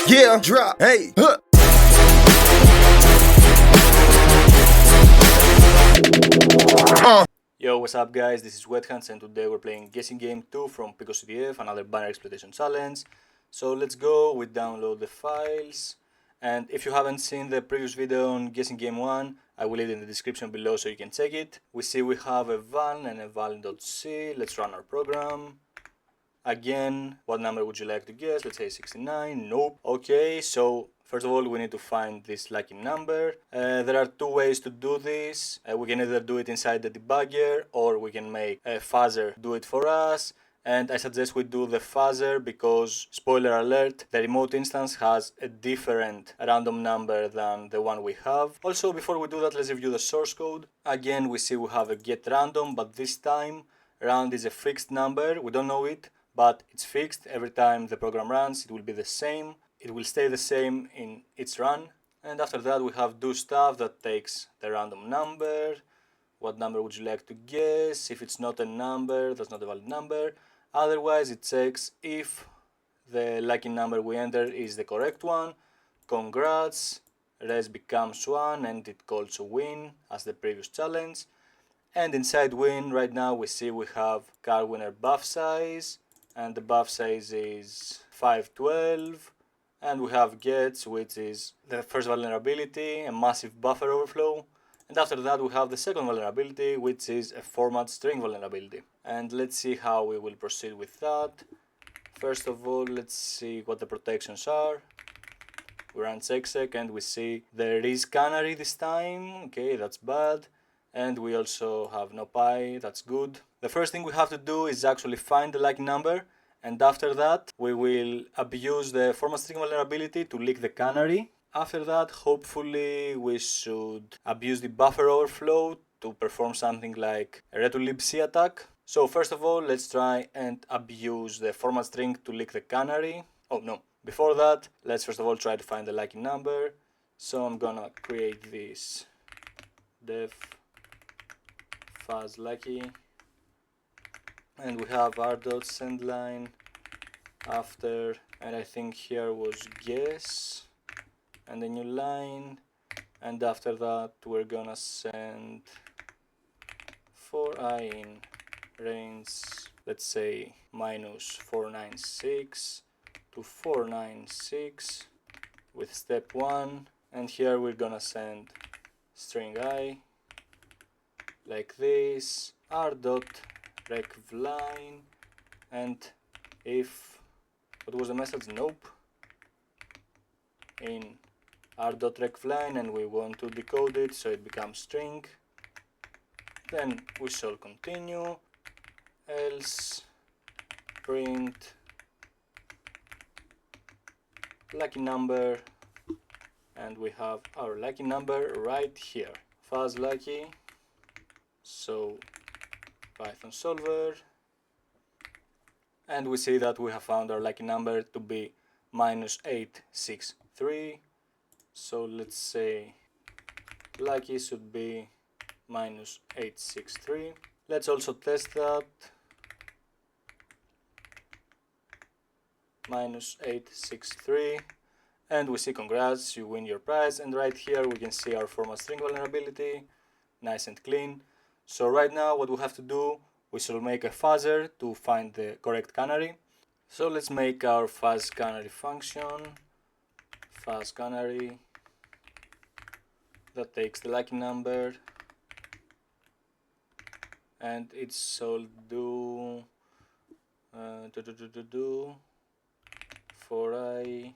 Yeah, drop, hey, huh. Yo, what's up guys, this is 𝗙𝗘𝗟𝗟𝗟 and today we're playing Guessing Game 2 from PicoCTF, another Binary Exploitation challenge. So let's go, we download the files, and if you haven't seen the previous video on Guessing Game 1, I will leave it in the description below so you can check it. We see we have a val and a val.c, let's run our program. Again, what number would you like to guess? Let's say 69, nope. Okay, so first of all we need to find this lucky number. There are two ways to do this. We can either do it inside the debugger or we can make a fuzzer do it for us. And I suggest we do the fuzzer because, spoiler alert, the remote instance has a different random number than the one we have. Also, before we do that, let's review the source code. Again, we see we have a get random, but this time round is a fixed number. We don't know it, but it's fixed. Every time the program runs, it will be the same. It will stay the same in its run. And after that, we have do stuff that takes the random number. What number would you like to guess? If it's not a number, that's not a valid number. Otherwise, it checks if the lucky number we enter is the correct one. Congrats, res becomes 1 and it calls a win as the previous challenge. And inside win, right now we see we have car winner buff size, and the buff size is 512. And we have gets, which is the first vulnerability, a massive buffer overflow. And after that we have the second vulnerability, which is a format string vulnerability. And let's see how we will proceed with that. First of all, let's see what the protections are. We run exec and we see there is Canary this time. Okay, that's bad. And we also have no pi, that's good. The first thing we have to do is actually find the lucky number. And after that, we will abuse the format string vulnerability to leak the Canary. After that, hopefully, we should abuse the buffer overflow to perform something like a 𝗙𝗘𝗟𝗟𝗪 attack. So first of all, let's try and abuse the format string to leak the Canary. Oh no, before that, let's first of all try to find the lucky number. So I'm gonna create this def fuzz lucky. And we have 𝗪𝗘𝗥𝗘 after, and I think here was guess, and a new line, and after that we're gonna send for I in range, let's say -496 to 496 with step 1, and here we're gonna send string I like this, r.recvline, and if, what was the message? Nope. In r.recvline, and we want to decode it so it becomes string. Then we shall continue, else print lucky number, and we have our lucky number right here, fuzz lucky. So Python solver, and we see that we have found our lucky number to be -863. So let's say lucky should be -863. Let's also test that. -863, and we see congrats, you win your prize. And right here we can see our format string vulnerability, nice and clean. So right now what we have to do, we shall make a fuzzer to find the correct canary. So let's make our fuzz canary function, fuzz canary, that takes the lucky number, and it shall do for I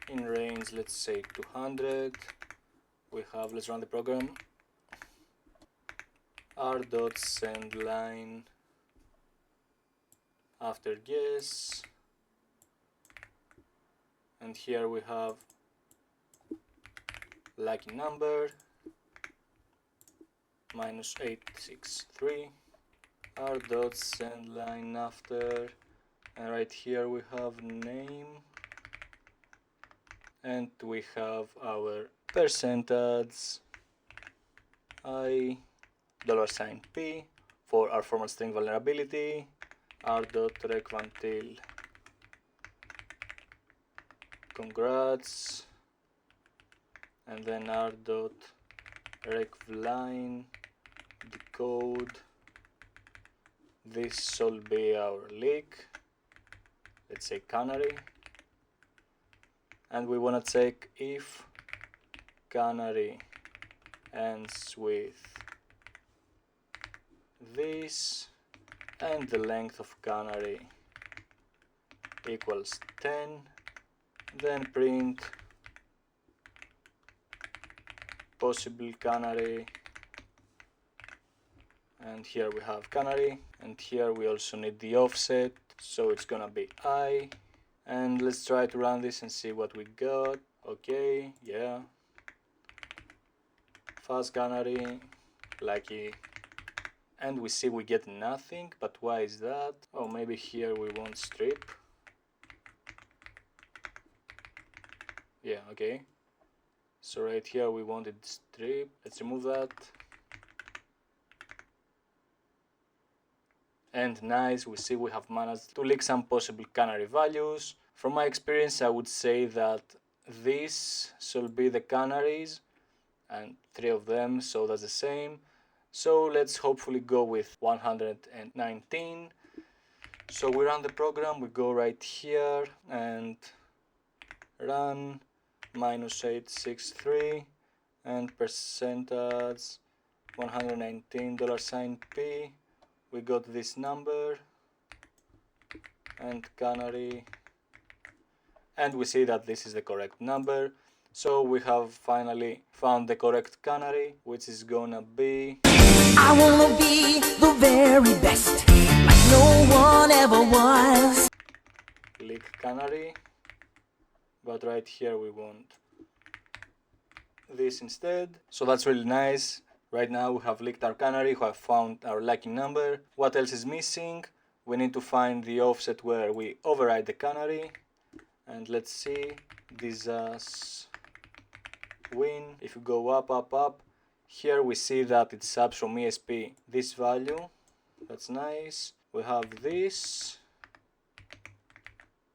in range, let's say 200. We have, let's run the program, r.sendLine after guess, and here we have lucky number -863, r.sendLine after, and right here we have name, and we have our percentage I $P for our format string vulnerability, r.recvuntil congrats, and then 𝗪𝗘𝗥𝗘 decode. This shall be our leak, let's say Canary, and we want to check if Canary ends with this and the length of Canary equals 10, then print possible Canary, and here we have Canary, and here we also need the offset, so it's gonna be I, and let's try to run this and see what we got. Okay, yeah, Fuzz Canary, lucky, and we see we get nothing, but why is that? Oh, maybe here we want strip. Yeah, okay, so right here we wanted strip, let's remove that. And nice, we see we have managed to leak some possible Canary values. From my experience, I would say that this should be the Canaries, and 3 of them, so that's the same. So let's hopefully go with 119. So we run the program, we go right here and run -863 and percentage $119 we got this number and Canary, and we see that this is the correct number. So we have finally found the correct Canary, which is gonna be I wanna be the very best, like no one ever was. leak Canary, but right here we want this instead. So that's really nice. Right now we have leaked our Canary, we have found our lucky number. What else is missing? We need to find the offset where we override the Canary. And let's see, 𝗙𝗘𝗟𝗟𝗢𝗪. If you go up, up, up, here we see that it subs from ESP this value. That's nice. We have this.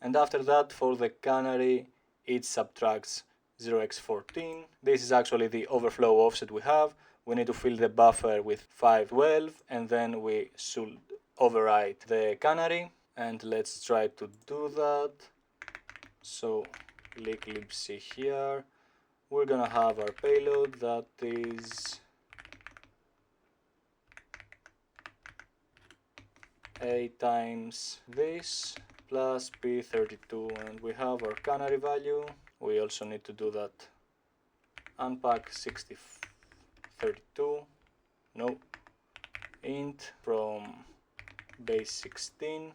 And after that, for the Canary, it subtracts 0x14. This is actually the overflow offset we have. We need to fill the buffer with 512, and then we should overwrite the Canary. And let's try to do that. So leak libc here. We're gonna have our payload that is A times this plus P32, and we have our Canary value. We also need to do that unpack 6032, no, int from base 16,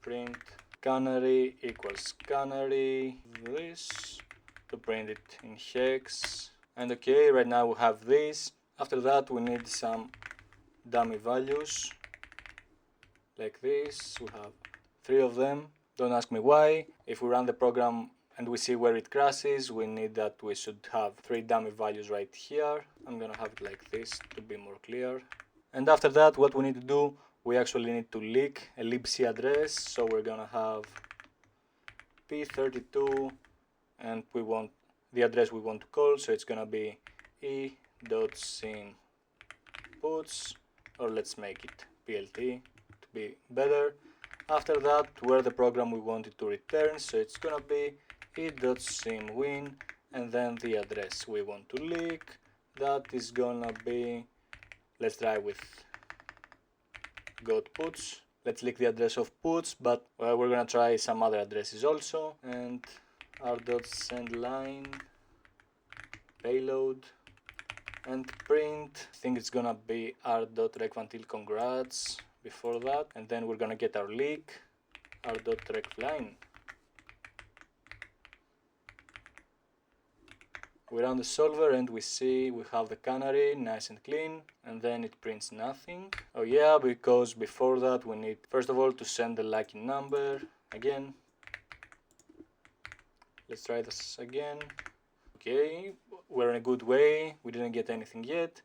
print Canary equals Canary, this, to print it in hex. And okay, right now we have this. After that we need some dummy values like this. We have 3 of them, don't ask me why. If we run the program and we see where it crashes, we need that we should have 3 dummy values right here. I'm gonna have it like this to be more clear. And after that, what we need to do, we actually need to leak a libc address. So we're gonna have P32 and we want the address we want to call, so it's gonna be e.sim_puts, or let's make it PLT to be better. After that, where the program we want it to return, so it's gonna be e.simwin, and then the address we want to leak, that is gonna be, let's try with got puts. Let's leak the address of puts, but we're gonna try some other addresses also. And r.sendLine payload and print, I think it's gonna be r.recvantil_congrats before that, and then we're gonna get our leak, r.recline. We run the solver and we see we have the Canary nice and clean, and then it prints nothing. Oh yeah, because before that we need first of all to send the lucky number again. Let's try this again. Okay, we're in a good way, we didn't get anything yet,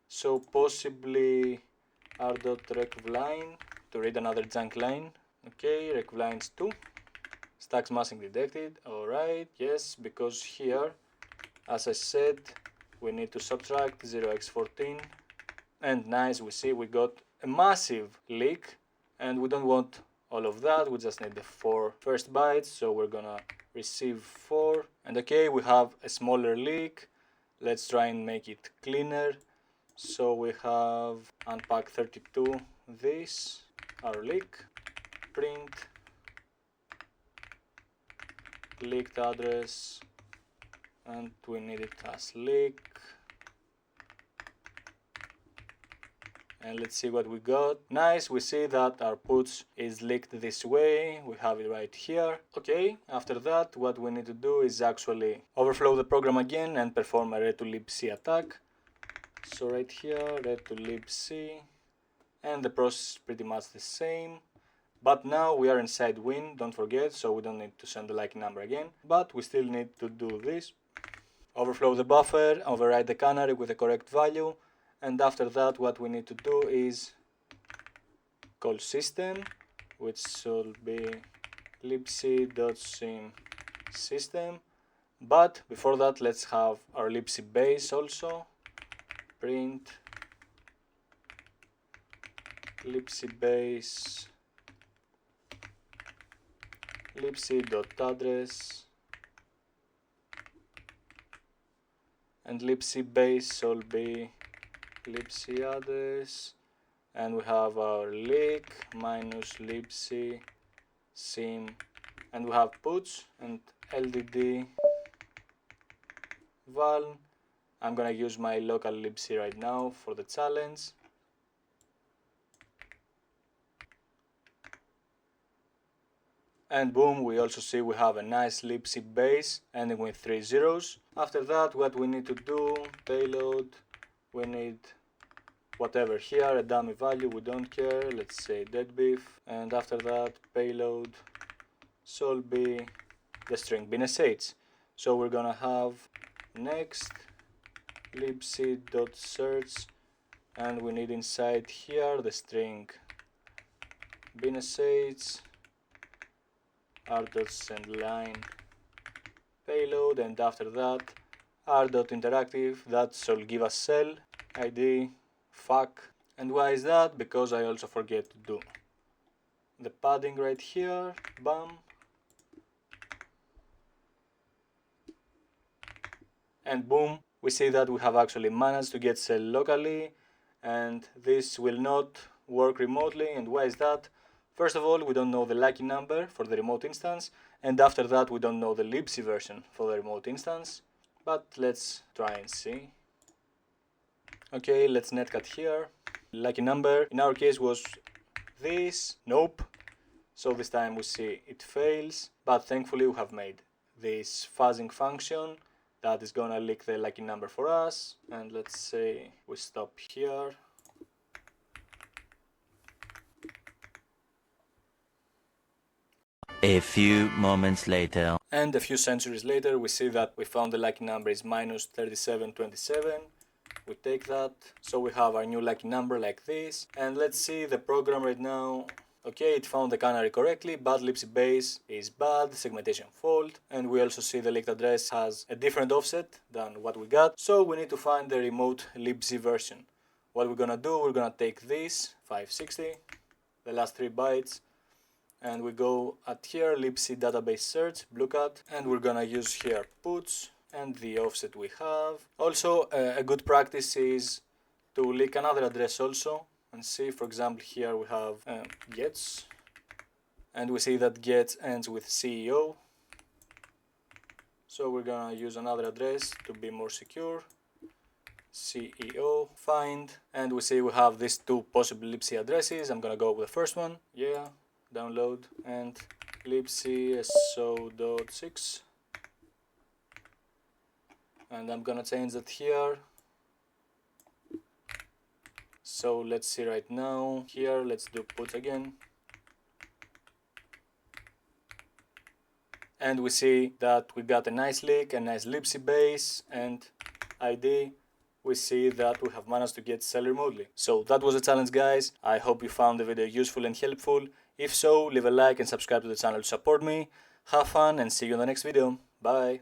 so possibly r.recline to read another junk line. Okay, reclines 2, Stack smashing detected. Alright, yes, because here, as I said, we need to subtract 0x14. And nice, we see we got a massive leak, and we don't want all of that, we just need the 4 first bytes, so we're gonna receive 4. And okay, we have a smaller leak. Let's try and make it cleaner. So we have unpack32, this, our leak, print leaked address, and we need it as leak. And let's see what we got. Nice, we see that our puts is leaked this way. We have it right here. Okay, after that, what we need to do is actually overflow the program again and perform a red to libc attack. So right here, red to libc, and the process is pretty much the same. But now we are inside win, don't forget, so we don't need to send the lucky number again. But we still need to do this. Overflow the buffer, override the canary with the correct value. And after that, what we need to do is call system, which should be libc.sim_system. But before that, let's have our libc base also. Print libc base libc.address, and libc base should be libc address, and we have our leak minus libc sim, and we have puts and ldd val. I'm gonna use my local libc right now for the challenge. And boom, we also see we have a nice libc base ending with 3 zeros. After that, what we need to do, payload, we need whatever here, a dummy value, we don't care, let's say dead beef. And after that, payload should be the string 𝗙𝗟𝗟𝗟𝗪. So we're gonna have next libc.search, and we need inside here the string 𝗙𝗟𝗟𝗪, r.sendLine payload, and after that r.interactive, that should give us cell id fuck. And why is that? Because I also forget to do the padding right here, bam, and boom, we see that we have actually managed to get cell locally, and this will not work remotely. And why is that? First of all, we don't know the lucky number for the remote instance, and after that we don't know the libc version for the remote instance. But let's try and see. Okay, let's netcat here. Lucky number in our case was this, nope. So this time we see it fails, but thankfully we have made this fuzzing function that is gonna leak the lucky number for us. And let's say we stop here. A few moments later. And a few centuries later, we see that we found the lucky number is minus 3727. We take that, so we have our new lucky number like this. And let's see the program right now. Okay, it found the canary correctly, but libc base is bad, segmentation fault, and we also see the leaked address has a different offset than what we got. So we need to find the remote libc version. What we're gonna do, we're gonna take this 560, the last 3 bytes, and we go at here libc database search bluecat, and we're gonna use here puts and the offset we have. Also a good practice is to leak another address also and see. For example, here we have gets, and we see that gets ends with CEO, so we're gonna use another address to be more secure, CEO find, and we see we have these 2 possible libc addresses. I'm gonna go with the first one, yeah, download, and libc_𝗪𝗟𝗟𝗪, and I'm gonna change that here. So let's see right now here, let's do puts again, and we see that we got a nice leak, a nice libc base, and ID. We see that we have managed to get cell remotely. So that was a challenge, guys. I hope you found the video useful and helpful. If so, leave a like and subscribe to the channel to support me. Have fun and see you in the next video. Bye!